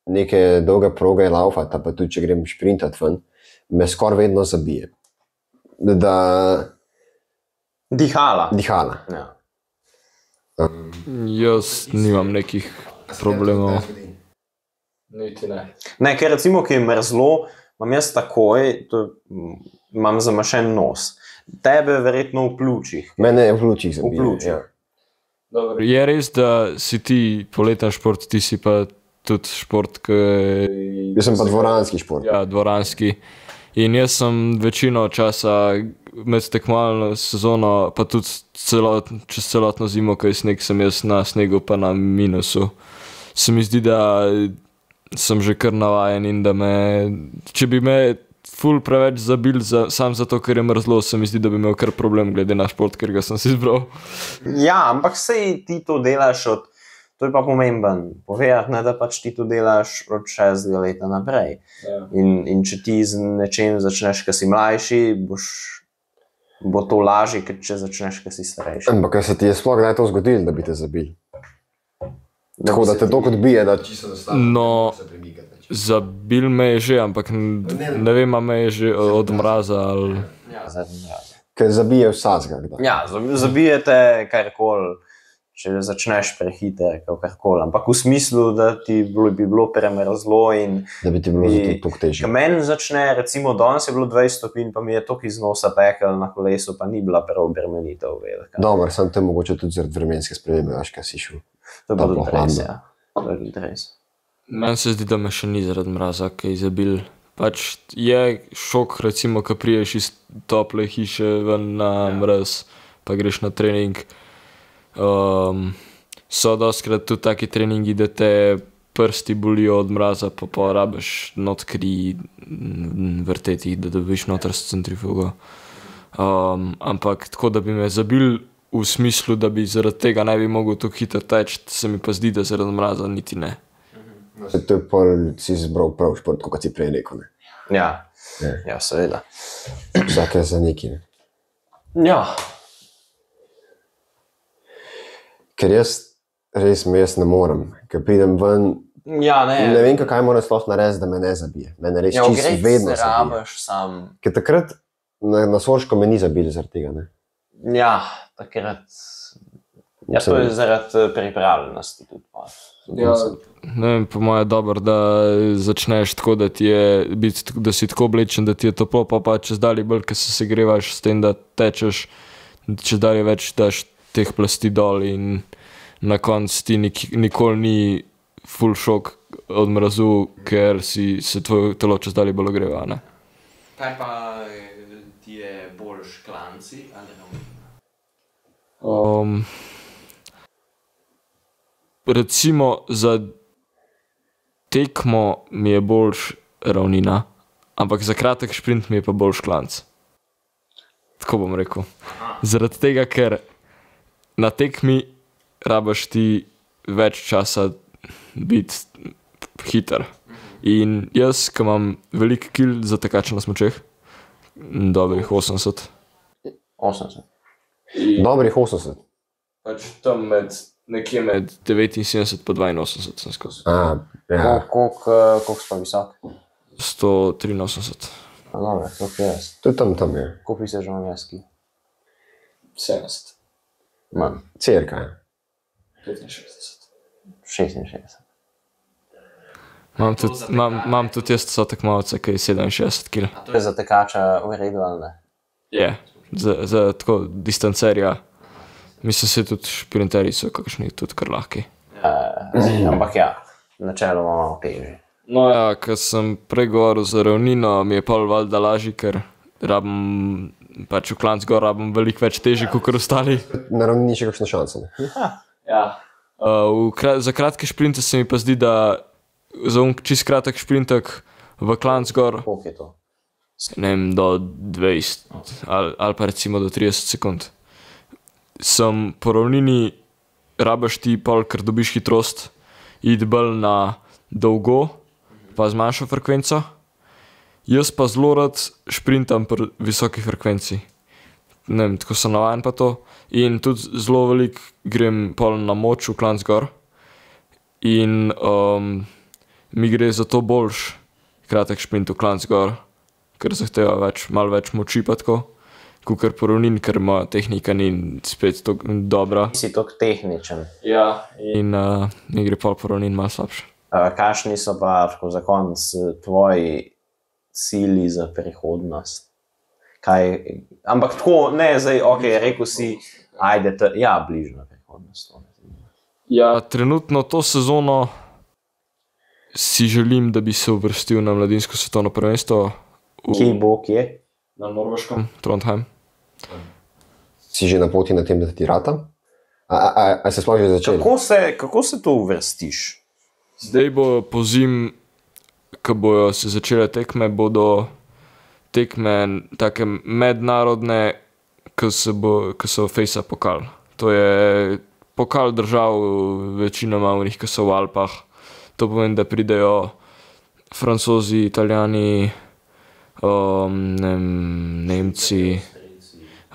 neke dolge proge laufati, pa tudi, če grem šprintati ven, me skoraj vedno zabije. dihala. Dihala. Ja. Jaz nimam nekih problemov. Niti ne. Ne, ker recimo, ki je mrzlo, imam jaz takoj, imam zamašen nos. Tebe verjetno v pljučih. Mene je v pljučih zabije. V pljučih. Ja. Dobro. Je res, da si ti poleten šport, ti si pa tudi šport, ki... Jaz sem pa dvoranski šport. Ja, dvoranski. In jaz sem večino časa med tekmovalno sezono, pa tudi čez celotno zimo, ko je sneg, sem jaz na snegu pa na minusu. Se mi zdi, da sem že kar navajen in da če bi me ful preveč zabil sam zato, ker je mrzlo, se mi zdi, da bi imel kar problem glede na šport, ker ga sem si izbral. Ja, ampak sej ti to delaš to je pa pomemben povedati, da pač ti to delaš od 6 leta naprej. Ja. In če ti z nečem začneš, ko si mlajši, bo to lažje, kot če začneš, ko si starejši. Ampak kaj se ti je sploh kdaj to zgodilo, da bi te zabili? Tako da te toliko odbije, da... Čisto enostavno, No, se premikati več. zabil me je že, ampak ne vem, a me je že od mraza ali... Ker zabije vsakega. kdaj. Ja, zabijete karkoli, če začneš prehiter, karkoli. Ampak v smislu, da ti bi bilo premrzlo in... Da bi ti bilo zato toliko težje. Ko meni začne, recimo danes je bilo 20 stopinj, pa mi je toliko iz nosa tekel na kolesu, pa ni bila preobremenitev velika. Dobro, sam te mogoče tudi zaradi vremenske spremembe, veš, kaj si šel. To je pa toplo, tudi res, hladno. ja. To je tudi res. Meni se zdi, da me še ni zaradi mraza, kaj zabil. Pač je šok, recimo, ko priješ iz tople hiše ven na mraz, pa greš na trening. so dostkrat tudi taki treningi, da te prsti bolijo od mraza, pa rabiš not kri vrteti, da dobiš noter s centrifugo. Ampak tako, da bi me zabil v smislu, da bi zaradi tega ne bi mogel tako hitro teči, se mi pa zdi, da zaradi mraza niti ne. To je pol si izbral prav šport, kot si prej rekel. Ne? Ja, seveda. Vsak je za neki. Ne? Ja. Ker jaz ne morem, ker pridem ven, Ja, ne vem, kaj moram sploh narediti, da me ne zabije. Mene res čisto vedno zabije. rabiš sam. Ker takrat na Sorško me ni zabili zaradi tega. Ne? Ja, takrat. Ja, to je zaradi pripravljenosti tudi. Ja, ne vem, po moje je dobro, da začneš tako, da si tako oblečen, da ti je toplo, pa čez dalje bolj, ker se segrevaš s tem, da tečeš, čez dalje več daš teh plasti dol in na koncu ti nikoli ni full šok od mrazu, ker se tvoje telo čez dalje bolj ogreva, ne? Kaj pa ti je boljš klanci ali ravnina? Recimo za tekmo mi je boljš ravnina, ampak za kratek šprint mi je pa boljš klanc. Tako bom rekel. Zaradi tega, ker na tekmi rabaš ti več časa biti hiter. In jaz, ki imam veliko kil za tekače na smučeh, dobrih 80. 80. Dobrih 80. Pač tam nekje med 79 pa 82 sem skozi. Ja. Koliko si pa visok? 183. Dobro, koliko je jaz? To je tam je. Koliko misliš, že imam jaz ki? 70. Manj. Cerka. 65. 66. Imam tudi jaz so tekmovalce, ki je 67 kg. To je za tekača v redu ali ne? Je, za tako distancerja. Mislim, se tudi šprinterji so kakšni tudi kar lahki. Ampak ja, načeloma malo težji. No ja, ko sem prej govoril za ravnino, mi je pol valjda lažji, ker rabim, pač v klanc gor rabim veliko več težji, kot ostali. Na ravnini še kakšna šansa. Ne? Ja. Za kratke šprinte se mi pa zdi, da za čist kratek šprintek v klanc gor, Koliko je to? ne vem, do 20 ali pa recimo do 30 sekund. Sem po ravnini, rabaš ti pol, ker dobiš hitrost, iti bolj na dolgo, pa z manjšo frekvenco. Jaz pa zelo rad šprintam pri visoki frekvenci. Ne vem, tako sem navajen pa to. In tudi zelo veliko grem pol na moč v klanc gor. In mi gre zato boljš kratek šprint v klanc gor, ker zahteva malo več moči pa tako, kakor po ravnini, ker moja tehnika ni spet tako dobra. Si tako tehničen. Ja. In mi gre pol po ravnini malo slabše. Kakšni so pa tako za konc tvoji cilji za prihodnost? Ampak tako, ne zdaj, ok, rekel si, ajde, ja, bližna prihodnost. Ja, trenutno to sezono si želim, da bi se uvrstil na mladinsko svetovno prvenstvo. Kje bo, kje? Na Norveškem, Trondheim. Si že na poti na tem, da ti rata? A se sploh že začeli? Kako se to uvrstiš? Zdaj bo pozim, ko bojo se začele tekme, bodo tekme take mednarodne, ko so fejsa pokal. To je pokal držav večinoma unih, ki so v Alpah. To pomeni, da pridejo Francozi, Italijani, Nemci,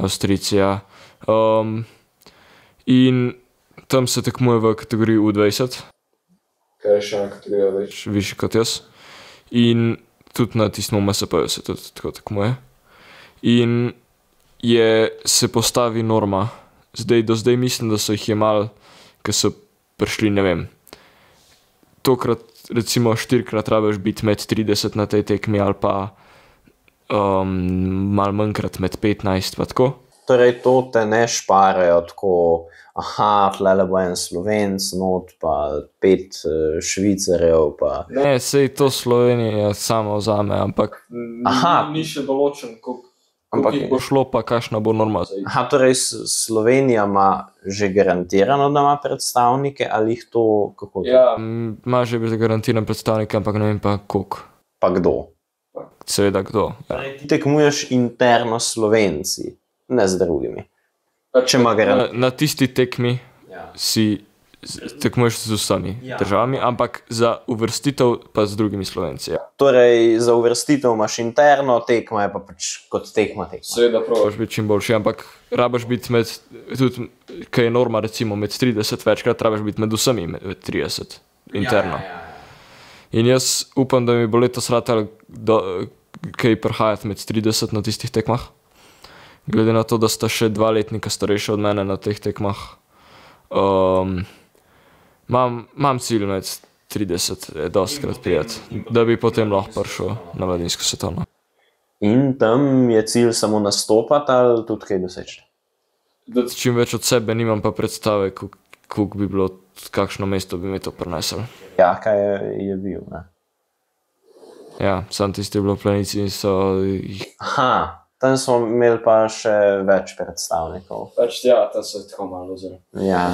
Avstrijci, ja. In tam se tekmuje v kategoriji U20, kar je še ena kategorija višji kot jaz. In tudi na tistem MSP-ju se tudi tako tekmuje. In se postavi norma. Do zdaj mislim, da so jih jemali, ko so prišli, ne vem, tokrat recimo 4-krat rabiš biti med 30 na tej tekmi ali pa malo manjkrat med 15 pa tako. Torej to te ne šparajo tako, tlele bo en Slovenc not, pa 5 Švicarjev, pa... Ne, sej to Slovenija samo vzame, ampak ni še določen, koliko... Ampak Bo šlo pa, kakšna bo norma. aha, torej Slovenija ima že garantirano, da ima predstavnike, ali jih to kako to? Ja, ima že zagarantiran predstavnik, ampak ne vem pa koliko. Pa kdo? Seveda kdo. Ja. Ti tekmuješ interno s Slovenci, ne z drugimi. Če ima garancijo. Na tisti tekmi si tekmuješ z vsemi državami, ampak za uvrstitev pa z drugimi Slovenci. Ja. Torej, za uvrstitev imaš interno, tekma je pa pač kot tekma. Seveda probaš biti čim boljši, ampak rabaš biti med, tudi, kaj je norma recimo med 30, večkrat rabaš biti med vsemi med 30 interno. In jaz upam, da mi bo letos ratalo kaj prihajati med 30 na tistih tekmah. Glede na to, da sta še 2 letnika starejša od mene na teh tekmah. Imam cilj med 30, dostikrat prijeti, da bi potem lahko prišel na mladinsko svetovno. In tam je cilj samo nastopati ali tudi kaj doseči? Da čim več od sebe nimam pa predstave, koliko bi bilo, kakšno mesto bi mi to prinesel. Ja, kaj je bil, ne? Ja, sam tisti je bilo v Planici in so jih... Aha, tam smo imeli pa še več predstavnikov. Pač ja, tam so tako malo zelo. Ja,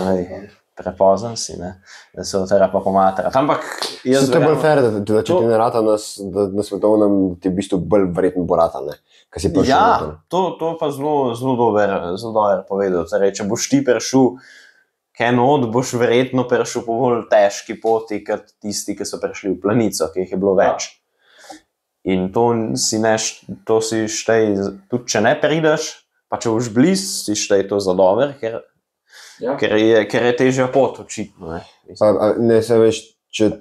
prepozen si, ne? Da se od tega pa pomatrati. Ampak jaz To je bolj fair, da če ti ne rata na svetovnem, ti v bistvu bolj verjetno bo rata, ne? Kaj si prišel noter. Ja, to pa zelo dober povedal. Torej, če boš ti prišel kaj not, boš verjetno prišel po bolj težki poti, kot tisti, ki so prišli v Planico, ki jih je bilo več. In to si štej, tudi če ne prideš, pa če boš bliz, si štej to za dober, ker je težja pot, očitno. Ne, se veš, če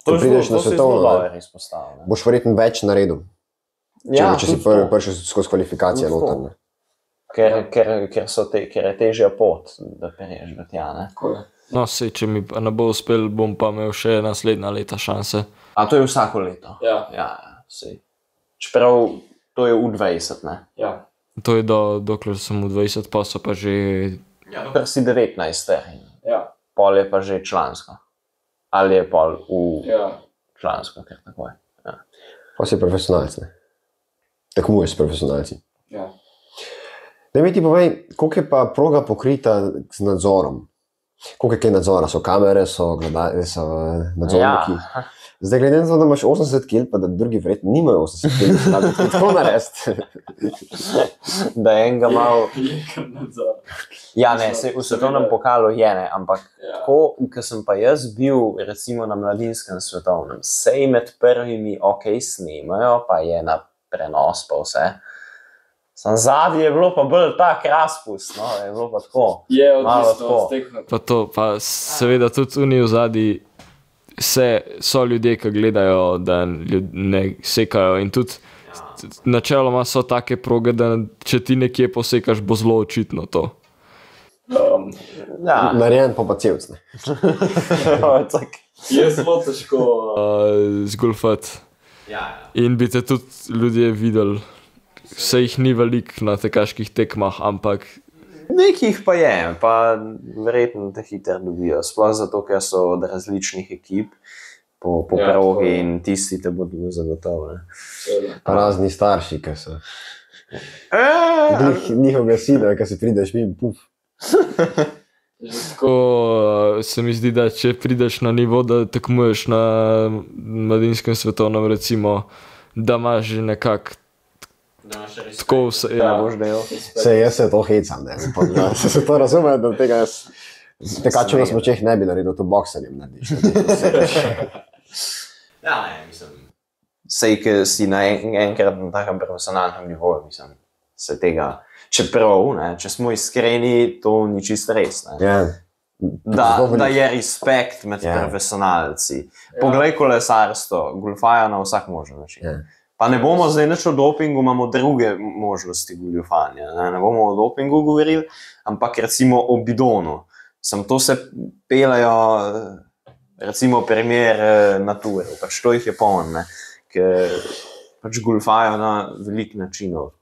prideš na svetovno, boš verjetno več naredil. Če si prišel skozi kvalifikacije noter, ne. Ker je težja pot, da priješ do tja, ne? No, sej, če mi pa ne bo uspel, bom pa imel še naslednja leta šanse. A to je vsako leto? Ja, sej. Čeprav to je v 20, ne? Ja. To je dokler sem v 20, pa so pa že... Ker si 19 in Ja. pol je pa že člansko. Ali je pol v člansko, ker tako je. Ja. Pa si profesionalc, ne. Tekmuješ s profesionalci. Ja. Da mi ti povej, koliko je pa proga pokrita z nadzorom? Koliko je kaj nadzora? So kamere, so nadzorniki? Ja. Zdaj, glede na to, da imaš 80 kg, pa da drugi verjetno nimajo 80 kg, da bi tako narediti. Da je enega malo... Ja, ne, v svetovnem pokalu je, ne, ampak tako, ko sem pa jaz bil recimo na mladinskem svetovnem, sej med prvimi snemajo, pa je na prenos pa vse. Sam zadnji je bilo pa bolj tak razpust, no, je bilo pa tako. Je odvisno od tekme. Pa to, pa seveda tudi v zadnji so ljudje, ki gledajo, da ne sekajo in tudi načeloma so take proge, da če ti nekje posekaš, bo zelo očitno to. Narejen pa celc, ne. Je zelo težko zgolfati. In bi te tudi ljudje videli. Se jih ni veliko na tekaških tekmah, ampak... Nekih pa je, pa verjetno te hitro dobijo. Sploh zato, ker so od različnih ekip po progi in tisti te bodo zagotovili. Pa razni starši, ki so... Njihovega sina, ki si prideš mimo, puf. Tako se mi zdi, da če prideš na nivo, da tekmuješ na mladinskem svetovnem, recimo, da imaš že nekako tako vse, jaz se to hecam, ne. Se to razume, da tega jaz tekačev na smučeh ne bi naredil, to boksanjem narediš. Ja, ne, mislim. Sej, ki si enkrat na takem profesionalnem nivoju, mislim, se tega, čeprav, ne, če smo iskreni, to ni čisto res, ne. Da je respekt med profesionalci. Poglej kolesarstvo, golfajo na vsak možen način. Pa ne bomo zdaj nič o dopingu, imamo druge možnosti goljufanja. Ne bomo o dopingu govorili, ampak recimo o bidonu. To se pelajo, recimo primer Nature, pač to jih je poln, ne, ker pač golfajo na velik načinov.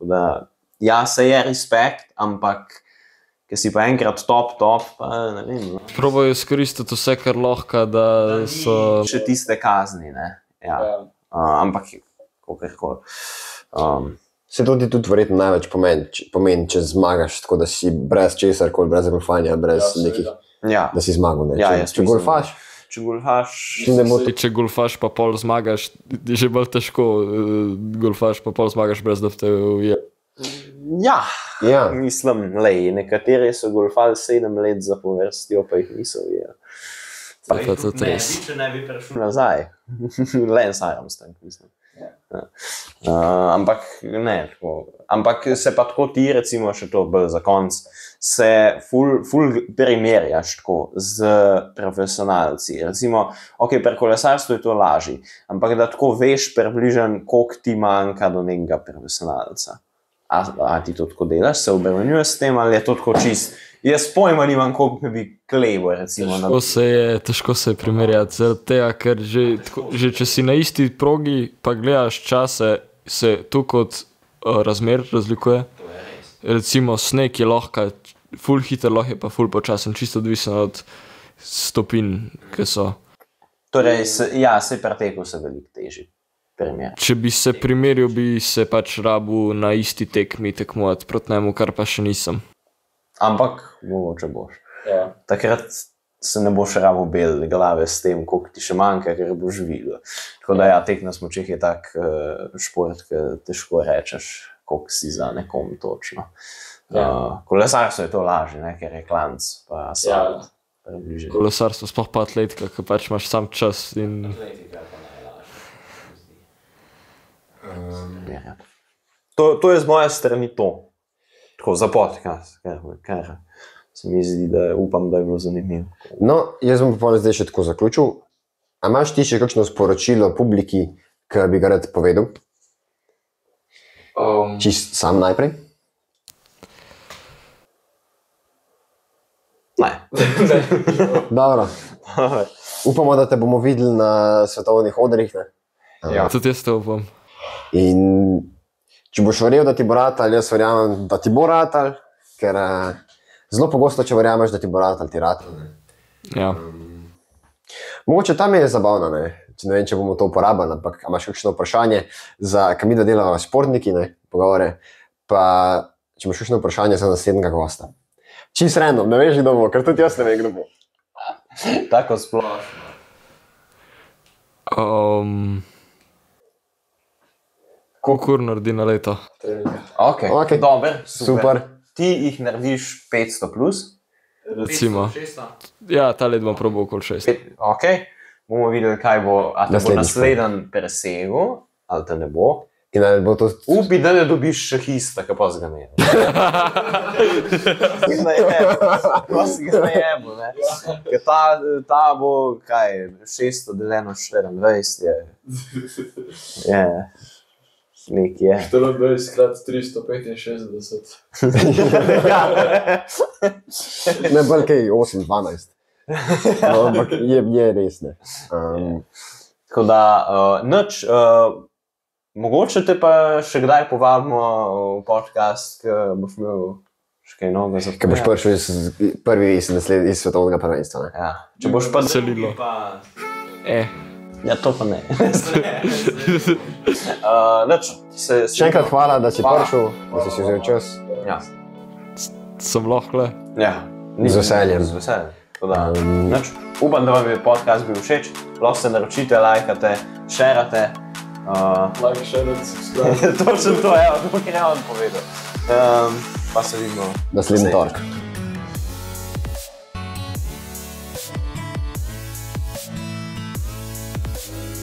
Ja, se je respekt, ampak ker si pa enkrat top, pa ne vem. Probajo izkoristiti vse, kar lahko, da so... Še tiste kazni, ne. Ja. Ampak kakorkoli. Se tudi verjetno največ pomeni, če zmagaš, tako da si brez česar koli, brez golfanja, brez nekih, Ja, da si zmagal. Ne? Ja, Če golfaš, če golfaš, Če golfaš pa pol zmagaš, je že bolj težko. Golfaš pa pol zmagaš brez da te uje. ja, ja. mislim, nekateri so golfali 7 let zapovrstjo, pa jih niso ujeli. Pa je to res. Če ne bi prišel Nazaj. Lance Armstrong, mislim. Ja. Ampak ne, tako. Ampak se pa tako ti, recimo še to bolj za konc, se ful primerjaš tako z profesionalci. Recimo, ok, pri kolesarstvu je to lažje, ampak da tako veš približno, koliko ti manjka do nekega profesionalca. A ti to tako delaš, se obremenjuješ s tem, ali je to tako čist? Jaz pojma nimam, koliko bi Klevo, recimo. Težko se je primerjati, zaradi tega, ker že če si na isti progi, pa gledaš čase, se tu kot razmer razlikuje. Recimo sneg je lahko, ful hiter, lahko je pa ful počasen, čisto odvisno od stopinj, ki so. Torej, se preteku se veliko teži. Primer. Če bi se primerjal, bi se pač rabil na isti tekmi tekmovati proti njemu, kar pa še nisem. Ampak mogoče boš. Ja. Takrat se ne boš rabil bel glave s tem, koliko ti še manjka, ker boš videl. Tako da tek na smučeh je tak šport, ki težko rečeš, koliko si za nekom točno. Kolesarstvo je to lažje, ne, ker je klanc, pa asfalt. Kolesarstvo, sploh pa atletika, ker pač imaš sam čas in... To je z moje strani to. Tako za podcast, ker se mi zdi, da upam, da je bilo zanimivo. No, jaz bom pa zdaj še tako zaključil. A imaš ti še kakšno sporočilo publiki, ki bi ga rad povedal? Čist sam najprej? Ne. Dobro. Upamo, da te bomo videli na svetovnih odrih. Ne? Ja. Tudi jaz te upam. In če boš verjel, da ti bo ratal, jaz verjamem, da ti bo ratal, ker zelo pogosto, če verjameš, da ti bo ratal, ti ratal. Ja. Mogoče tam je zabavno, ne? Ne vem, če bomo to uporabili, ampak imaš kakšno vprašanje, ker mi da delamo športniki, ne, pogovore, pa če imaš kakšno vprašanje za naslednjega gosta. Čist random, ne veš, kdo bo, ker tudi jaz ne vem, kdo bo. Tako splošno. Koliko ur naredi na leto? Ok, dober, super. Ti jih narediš 500 plus? Recimo. Ja, ta let bom probal okoli 6. Ok, bomo videli, kaj bo, a te bo naslednji presegel, ali te ne bo. In ali bo to... Upi, da ne dobiš še hista, ka pa si ga ne jebo. Pa si ga ne jebo, ne. Ker ta bo, kaj, 600 deleno 24 je... Nek je. 24 krat 365. Ne, bolj kaj 8-12. No, ampak je res, ne. Tako da, nič, mogoče te pa še kdaj povabimo v podcast, ki boš imel še kaj novega za povedati. Ki boš prišel prvi iz svetovnega prvenstva, ne. Ja, če boš pa Selilo. Ja, to pa ne. Še enkrat hvala, da si prišel, da si vzel čas. Ja. Sem lahko le. Ja. Z veseljem. Z veseljem. Upam, da vam je podcast bil všeč. Lahko se naročite, lajkate, šerate. Like, share, subscribe. Točno to, evo, to je on povedal. Pa se vidimo Naslednji torek.